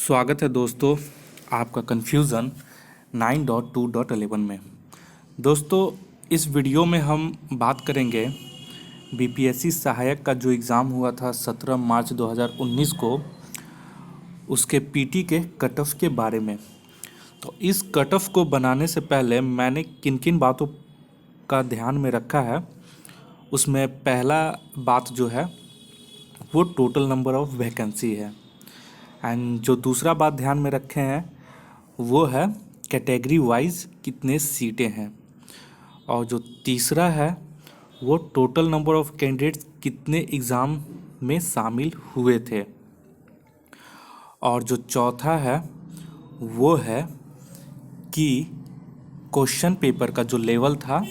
स्वागत है दोस्तों आपका कन्फ्यूज़न 9.2.11 में। दोस्तों इस वीडियो में हम बात करेंगे बीपीएससी सहायक का जो एग्ज़ाम हुआ था 17 मार्च 2019 को, उसके पीटी के कट ऑफ के बारे में। तो इस कट ऑफ को बनाने से पहले मैंने किन किन बातों का ध्यान में रखा है, उसमें पहला बात जो है वो टोटल नंबर ऑफ़ वैकेंसी है। एंड जो दूसरा बात ध्यान में रखे हैं वो है कैटेगरी वाइज कितने सीटें हैं। और जो तीसरा है वो टोटल नंबर ऑफ़ कैंडिडेट्स कितने एग्ज़ाम में शामिल हुए थे। और जो चौथा है वो है कि क्वेश्चन पेपर का जो लेवल था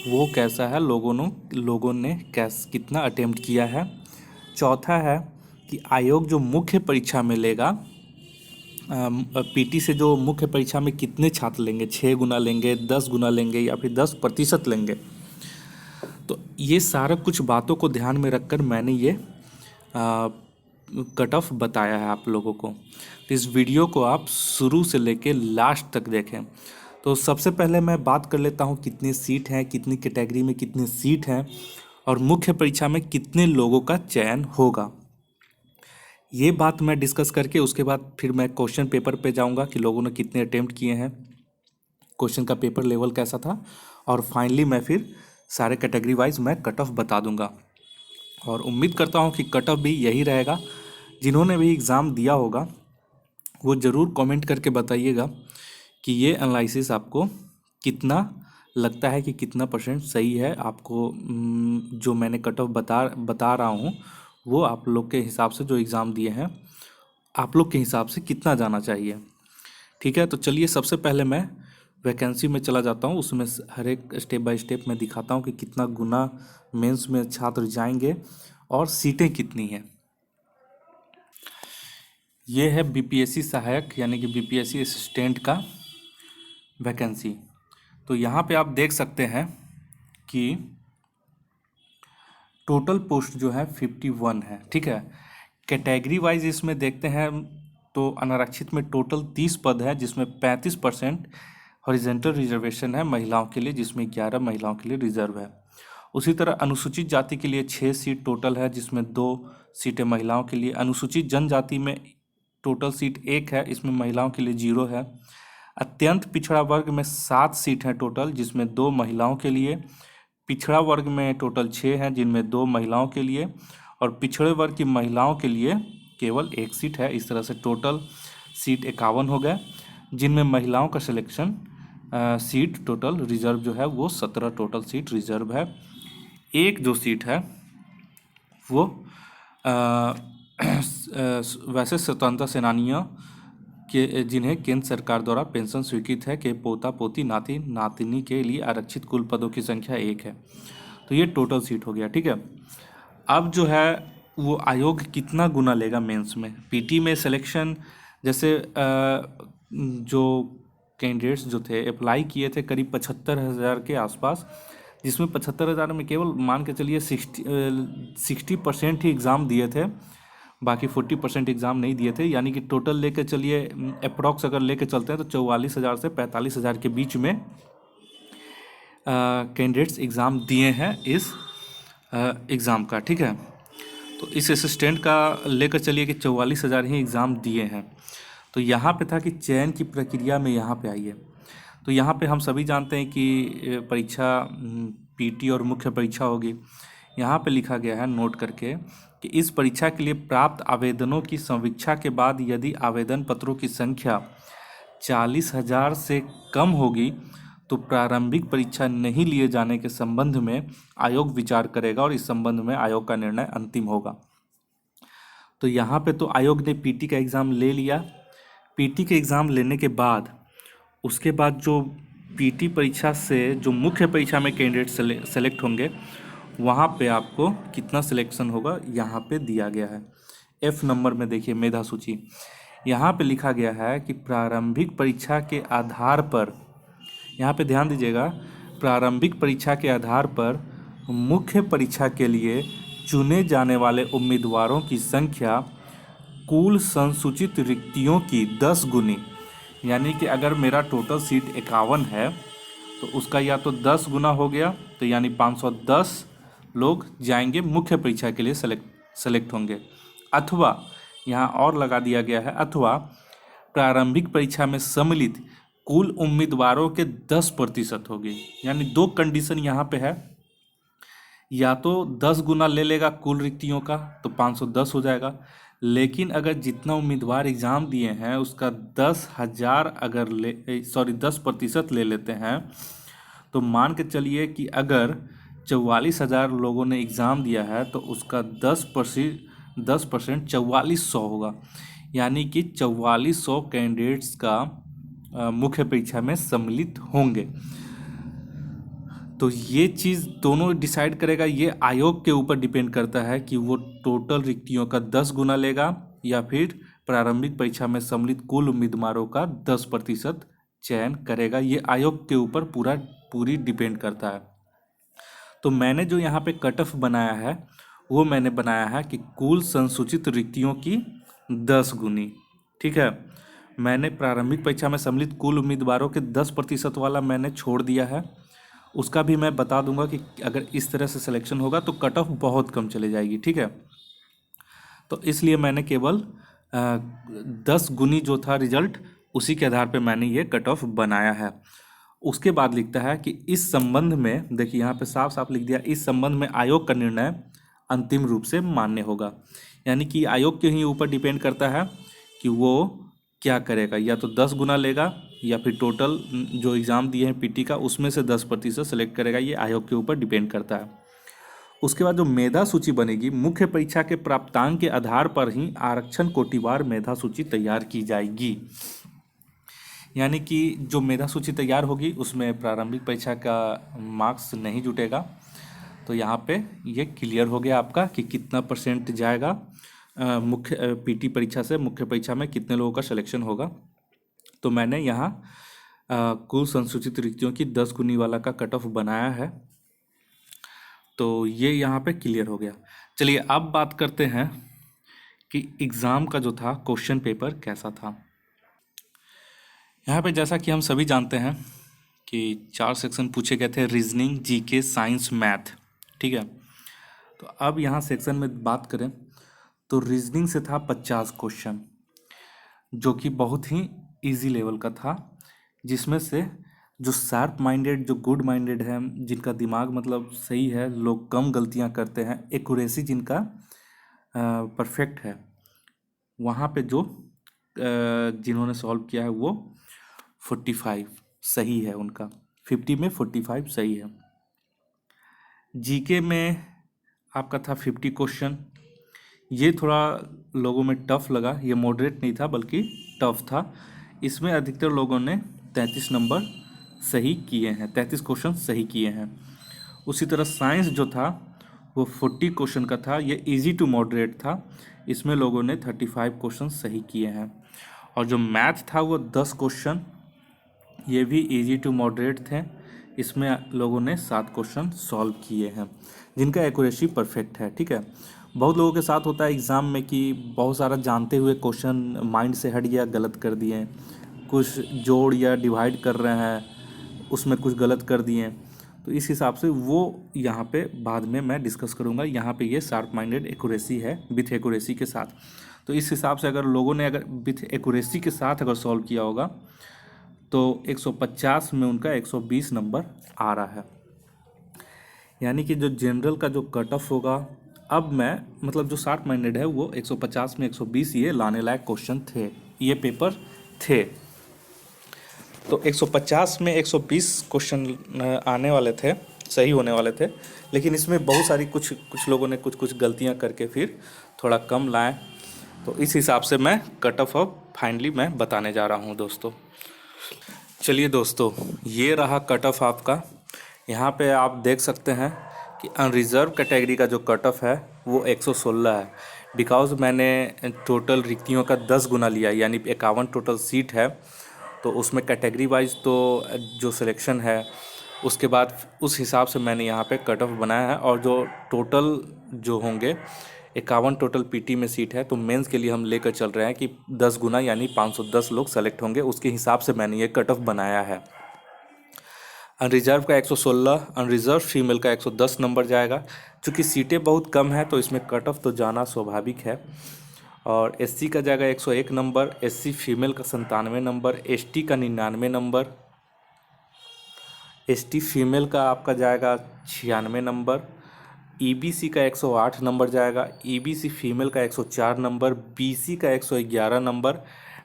वो कैसा है, लोगों ने कितना अटेम्प्ट किया है। चौथा है कि आयोग जो मुख्य परीक्षा में लेगा, पीटी से जो मुख्य परीक्षा में कितने छात्र लेंगे, 6 गुना लेंगे, 10 गुना लेंगे या फिर 10% लेंगे। तो ये सारा कुछ बातों को ध्यान में रखकर मैंने ये कट ऑफ बताया है आप लोगों को। तो इस वीडियो को आप शुरू से लेके लास्ट तक देखें। तो सबसे पहले मैं बात कर लेता हूँ कितनी सीट हैं, कितनी कैटेगरी में कितनी सीट हैं और मुख्य परीक्षा में कितने लोगों का चयन होगा। ये बात मैं डिस्कस करके उसके बाद फिर मैं क्वेश्चन पेपर पे जाऊंगा कि लोगों ने कितने अटेम्प्ट किए हैं, क्वेश्चन का पेपर लेवल कैसा था, और फाइनली मैं फिर सारे कैटेगरी वाइज मैं कट ऑफ बता दूंगा। और उम्मीद करता हूँ कि कट ऑफ भी यही रहेगा। जिन्होंने भी एग्ज़ाम दिया होगा वो ज़रूर कमेंट करके बताइएगा कि ये एनालिसिस आपको कितना लगता है, कि कितना परसेंट सही है। आपको जो मैंने कट ऑफ बता रहा हूँ वो आप लोग के हिसाब से, जो एग्ज़ाम दिए हैं आप लोग के हिसाब से कितना जाना चाहिए। ठीक है, तो चलिए सबसे पहले मैं वैकेंसी में चला जाता हूँ। उसमें हर एक स्टेप बाय स्टेप मैं दिखाता हूँ कि कितना गुना मेंस में छात्र जाएंगे और सीटें कितनी हैं। ये है बीपीएससी सहायक यानी कि बीपीएससी असिस्टेंट का वैकेंसी। तो यहाँ पे आप देख सकते हैं कि टोटल पोस्ट जो है 51 है। ठीक है, कैटेगरी वाइज इसमें देखते हैं तो अनारक्षित में टोटल 30 पद है, जिसमें 35% हॉरिजेंटल रिजर्वेशन है महिलाओं के लिए, जिसमें 11 महिलाओं के लिए रिजर्व है। उसी तरह अनुसूचित जाति के लिए 6 सीट टोटल है, जिसमें 2 सीटें महिलाओं के लिए। अनुसूचित जनजाति में टोटल सीट 1 है, इसमें महिलाओं के लिए 0 है। अत्यंत पिछड़ा वर्ग में 7 सीट हैं टोटल, जिसमें 2 महिलाओं के लिए। पिछड़ा वर्ग में टोटल 6 हैं, जिनमें 2 महिलाओं के लिए, और पिछड़े वर्ग की महिलाओं के लिए केवल 1 सीट है। इस तरह से टोटल सीट 51 हो गए, जिनमें महिलाओं का सिलेक्शन सीट टोटल रिजर्व जो है वो 17 टोटल सीट रिजर्व है। एक जो सीट है वो वैसे स्वतंत्रता सेनानियों के, जिन्हें केंद्र सरकार द्वारा पेंशन स्वीकृत है, के पोता पोती नाती नातिनी के लिए आरक्षित कुल पदों की संख्या 1 है। तो ये टोटल सीट हो गया। ठीक है, अब जो है वो आयोग कितना गुना लेगा मेंस में। पीटी में सिलेक्शन जैसे जो कैंडिडेट्स जो थे अप्लाई किए थे करीब 75,000 के आसपास, जिसमें 75,000 में केवल मान के चलिए 60% ही एग्ज़ाम दिए थे, बाकी 40% एग्ज़ाम नहीं दिए थे। यानी कि टोटल लेके चलिए अप्रॉक्स अगर लेके चलते हैं तो 44,000 से 45,000 के बीच में कैंडिडेट्स एग्ज़ाम दिए हैं इस एग्ज़ाम का। ठीक है, तो इस असिस्टेंट का लेकर चलिए कि 44,000 ही एग्ज़ाम दिए हैं। तो यहाँ पे था कि चयन की प्रक्रिया में यहाँ पे आइए। तो यहाँ पे हम सभी जानते हैं कि परीक्षा पीटी और मुख्य परीक्षा होगी। यहाँ पे लिखा गया है नोट करके कि इस परीक्षा के लिए प्राप्त आवेदनों की समीक्षा के बाद यदि आवेदन पत्रों की संख्या 40,000 से कम होगी तो प्रारंभिक परीक्षा नहीं लिए जाने के संबंध में आयोग विचार करेगा और इस संबंध में आयोग का निर्णय अंतिम होगा। तो यहाँ पे तो आयोग ने पीटी का एग्ज़ाम ले लिया। पीटी के एग्ज़ाम लेने के बाद उसके बाद जो पीटी परीक्षा से जो मुख्य परीक्षा में कैंडिडेट सेलेक्ट होंगे, वहाँ पे आपको कितना सिलेक्शन होगा यहाँ पे दिया गया है। एफ नंबर में देखिए मेधा सूची, यहाँ पे लिखा गया है कि प्रारंभिक परीक्षा के आधार पर, यहाँ पे ध्यान दीजिएगा, प्रारंभिक परीक्षा के आधार पर मुख्य परीक्षा के लिए चुने जाने वाले उम्मीदवारों की संख्या कुल संसूचित रिक्तियों की 10 गुनी, यानी कि अगर मेरा टोटल सीट 51 है तो उसका या तो 10 गुना हो गया, तो यानी 510 लोग जाएंगे मुख्य परीक्षा के लिए सेलेक्ट होंगे, अथवा यहाँ और लगा दिया गया है, अथवा प्रारंभिक परीक्षा में सम्मिलित कुल उम्मीदवारों के 10% होगी। यानी दो कंडीशन यहाँ पे है, या तो 10 गुना ले लेगा कुल रिक्तियों का तो 510 हो जाएगा, लेकिन अगर जितना उम्मीदवार एग्ज़ाम दिए हैं उसका 10,000 अगर 10% ले लेते हैं, तो मान के चलिए कि अगर 44,000 लोगों ने एग्ज़ाम दिया है तो उसका 10% 4400 होगा, यानी कि 4400 कैंडिडेट्स का मुख्य परीक्षा में सम्मिलित होंगे। तो ये चीज़ दोनों डिसाइड करेगा, ये आयोग के ऊपर डिपेंड करता है कि वो टोटल रिक्तियों का 10 गुना लेगा या फिर प्रारंभिक परीक्षा में सम्मिलित कुल उम्मीदवारों का 10% चयन करेगा। ये आयोग के ऊपर पूरी डिपेंड करता है। तो मैंने जो यहाँ पे कट ऑफ बनाया है वो मैंने बनाया है कि कुल संसूचित रिक्तियों की 10 गुनी। ठीक है, मैंने प्रारंभिक परीक्षा में सम्मिलित कुल उम्मीदवारों के 10% वाला मैंने छोड़ दिया है। उसका भी मैं बता दूंगा कि अगर इस तरह से सिलेक्शन होगा तो कट ऑफ बहुत कम चले जाएगी। ठीक है, तो इसलिए मैंने केवल 10 गुनी जो था रिजल्ट, उसी के आधार पे मैंने ये कट ऑफ बनाया है। उसके बाद लिखता है कि इस संबंध में, देखिए यहाँ पे साफ साफ लिख दिया, इस संबंध में आयोग का निर्णय अंतिम रूप से मान्य होगा। यानी कि आयोग के ही ऊपर डिपेंड करता है कि वो क्या करेगा, या तो 10 गुना लेगा या फिर टोटल जो एग्ज़ाम दिए हैं पीटी का उसमें से 10% सेलेक्ट करेगा। ये आयोग के ऊपर डिपेंड करता है। उसके बाद जो मेधा सूची बनेगी, मुख्य परीक्षा के प्राप्तांक के आधार पर ही आरक्षण कोटिवार मेधा सूची तैयार की जाएगी। यानी कि जो मेधा सूची तैयार होगी उसमें प्रारंभिक परीक्षा का मार्क्स नहीं जुटेगा। तो यहाँ पे ये क्लियर हो गया आपका कि कितना % जाएगा मुख्य पीटी परीक्षा से मुख्य परीक्षा में कितने लोगों का सिलेक्शन होगा। तो मैंने यहाँ कुल संसूचित रिक्तियों की 10 गुनी वाला का कट ऑफ बनाया है। तो ये यहाँ पे क्लियर हो गया। चलिए अब बात करते हैं कि एग्ज़ाम का जो था क्वेश्चन पेपर कैसा था। यहाँ पे जैसा कि हम सभी जानते हैं कि 4 सेक्शन पूछे गए थे, रीजनिंग, जीके, साइंस, मैथ। ठीक है, तो अब यहाँ सेक्शन में बात करें तो रीजनिंग से था 50 क्वेश्चन, जो कि बहुत ही इजी लेवल का था, जिसमें से जो शार्प माइंडेड, जो गुड माइंडेड है, जिनका दिमाग मतलब सही है, लोग कम गलतियाँ करते हैं, एक्यूरेसी जिनका परफेक्ट है, वहाँ पे जो जिन्होंने सॉल्व किया है वो 45 सही है उनका, 50 में 45 सही है। जीके में आपका था 50 क्वेश्चन। ये थोड़ा लोगों में टफ लगा, ये मॉडरेट नहीं था बल्कि टफ था। इसमें अधिकतर लोगों ने 33 नंबर सही किए हैं, 33 क्वेश्चन सही किए हैं। उसी तरह साइंस जो था वो 40 क्वेश्चन का था, ये इजी टू मॉडरेट था, इसमें लोगों ने 35 क्वेश्चन सही किए हैं। और जो मैथ था वो 10 क्वेश्चन, ये भी इजी टू मॉडरेट थे, इसमें लोगों ने 7 क्वेश्चन सॉल्व किए हैं, जिनका एक्यूरेसी परफेक्ट है। ठीक है, बहुत लोगों के साथ होता है एग्ज़ाम में कि बहुत सारा जानते हुए क्वेश्चन माइंड से हट गया, गलत कर दिए, कुछ जोड़ या डिवाइड कर रहे हैं उसमें कुछ गलत कर दिए। तो इस हिसाब से वो यहाँ पे बाद में मैं डिस्कस करूँगा। यहाँ पे ये शार्प माइंडेड एक्यूरेसी है विथ एक्यूरेसी के साथ। तो इस हिसाब से अगर लोगों ने अगर विथ एक्यूरेसी के साथ अगर सॉल्व किया होगा तो 150 में उनका 120 नंबर आ रहा है। यानी कि जो जनरल का जो कट ऑफ होगा, अब मैं मतलब जो शार्प माइंडेड है वो 150 में 120 ये लाने लायक क्वेश्चन थे, ये पेपर थे। तो 150 में 120 क्वेश्चन आने वाले थे, सही होने वाले थे, लेकिन इसमें बहुत सारी कुछ लोगों ने कुछ गलतियां करके फिर थोड़ा कम लाए। तो इस हिसाब से मैं कट ऑफ अब फाइनली मैं बताने जा रहा हूं दोस्तों। चलिए दोस्तों, ये रहा कट ऑफ आपका। यहाँ पे आप देख सकते हैं कि अनरिज़र्व कैटेगरी का जो कट ऑफ है वो 116 है, बिकॉज़ मैंने टोटल रिक्तियों का 10 गुना लिया, यानी 51 टोटल सीट है। तो उसमें कैटेगरी वाइज तो जो सिलेक्शन है उसके बाद उस हिसाब से मैंने यहाँ पे कट ऑफ बनाया है। और जो टोटल जो होंगे 51 टोटल पीटी में सीट है, तो मेंस के लिए हम लेकर चल रहे हैं कि 10 गुना यानी 510 लोग सेलेक्ट होंगे, उसके हिसाब से मैंने ये कट ऑफ बनाया है। अनरिजर्व का 116, अनरिजर्व फीमेल का 110 नंबर जाएगा। चूँकि सीटें बहुत कम है तो इसमें कट ऑफ तो जाना स्वाभाविक है। और एससी का जाएगा 101 नंबर, एससी फीमेल का 97 नंबर, एसटी का 99 नंबर, एसटी फीमेल का आपका जाएगा 96 नंबर, ईबीसी का 108 नंबर जाएगा, ईबीसी फीमेल का 104 नंबर, बीसी का 111 नंबर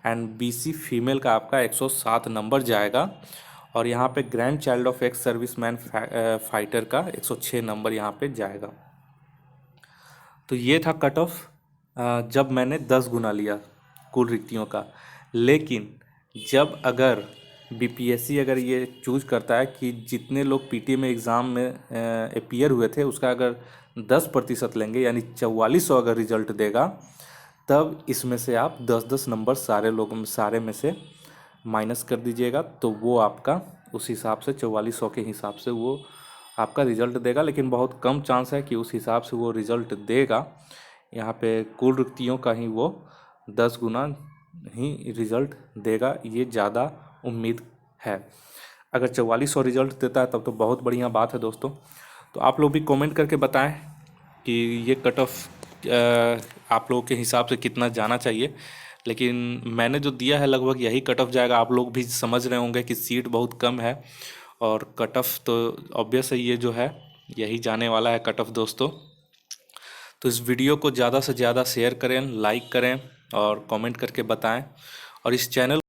एंड बीसी फीमेल का आपका 107 नंबर जाएगा। और यहाँ पे grand child of ex serviceman fighter का 106 नंबर यहाँ पे जाएगा। तो ये था कट ऑफ जब मैंने 10 गुना लिया कुल रिक्तियों का। लेकिन जब अगर बीपीएससी अगर ये चूज करता है कि जितने लोग पीटी में एग्ज़ाम में अपीयर हुए थे उसका अगर 10% लेंगे यानी 4400 अगर रिजल्ट देगा, तब इसमें से आप 10-10 नंबर सारे में से माइनस कर दीजिएगा, तो वो आपका उस हिसाब से 4400 के हिसाब से वो आपका रिज़ल्ट देगा। लेकिन बहुत कम चांस है कि उस हिसाब से वो रिज़ल्ट देगा। यहाँ पे कुल रिक्तियों का ही वो 10 गुना ही रिज़ल्ट देगा, ये ज़्यादा उम्मीद है। अगर 4400 रिज़ल्ट देता है तब तो बहुत बढ़िया बात है दोस्तों। तो आप लोग भी कमेंट करके बताएं कि ये कट ऑफ आप लोगों के हिसाब से कितना जाना चाहिए। लेकिन मैंने जो दिया है लगभग यही कट ऑफ जाएगा। आप लोग भी समझ रहे होंगे कि सीट बहुत कम है और कट ऑफ तो ऑब्वियस है, ये जो है यही जाने वाला है कट ऑफ दोस्तों। तो इस वीडियो को ज़्यादा से ज़्यादा शेयर करें, लाइक करें और कमेंट करके बताएं। और इस चैनल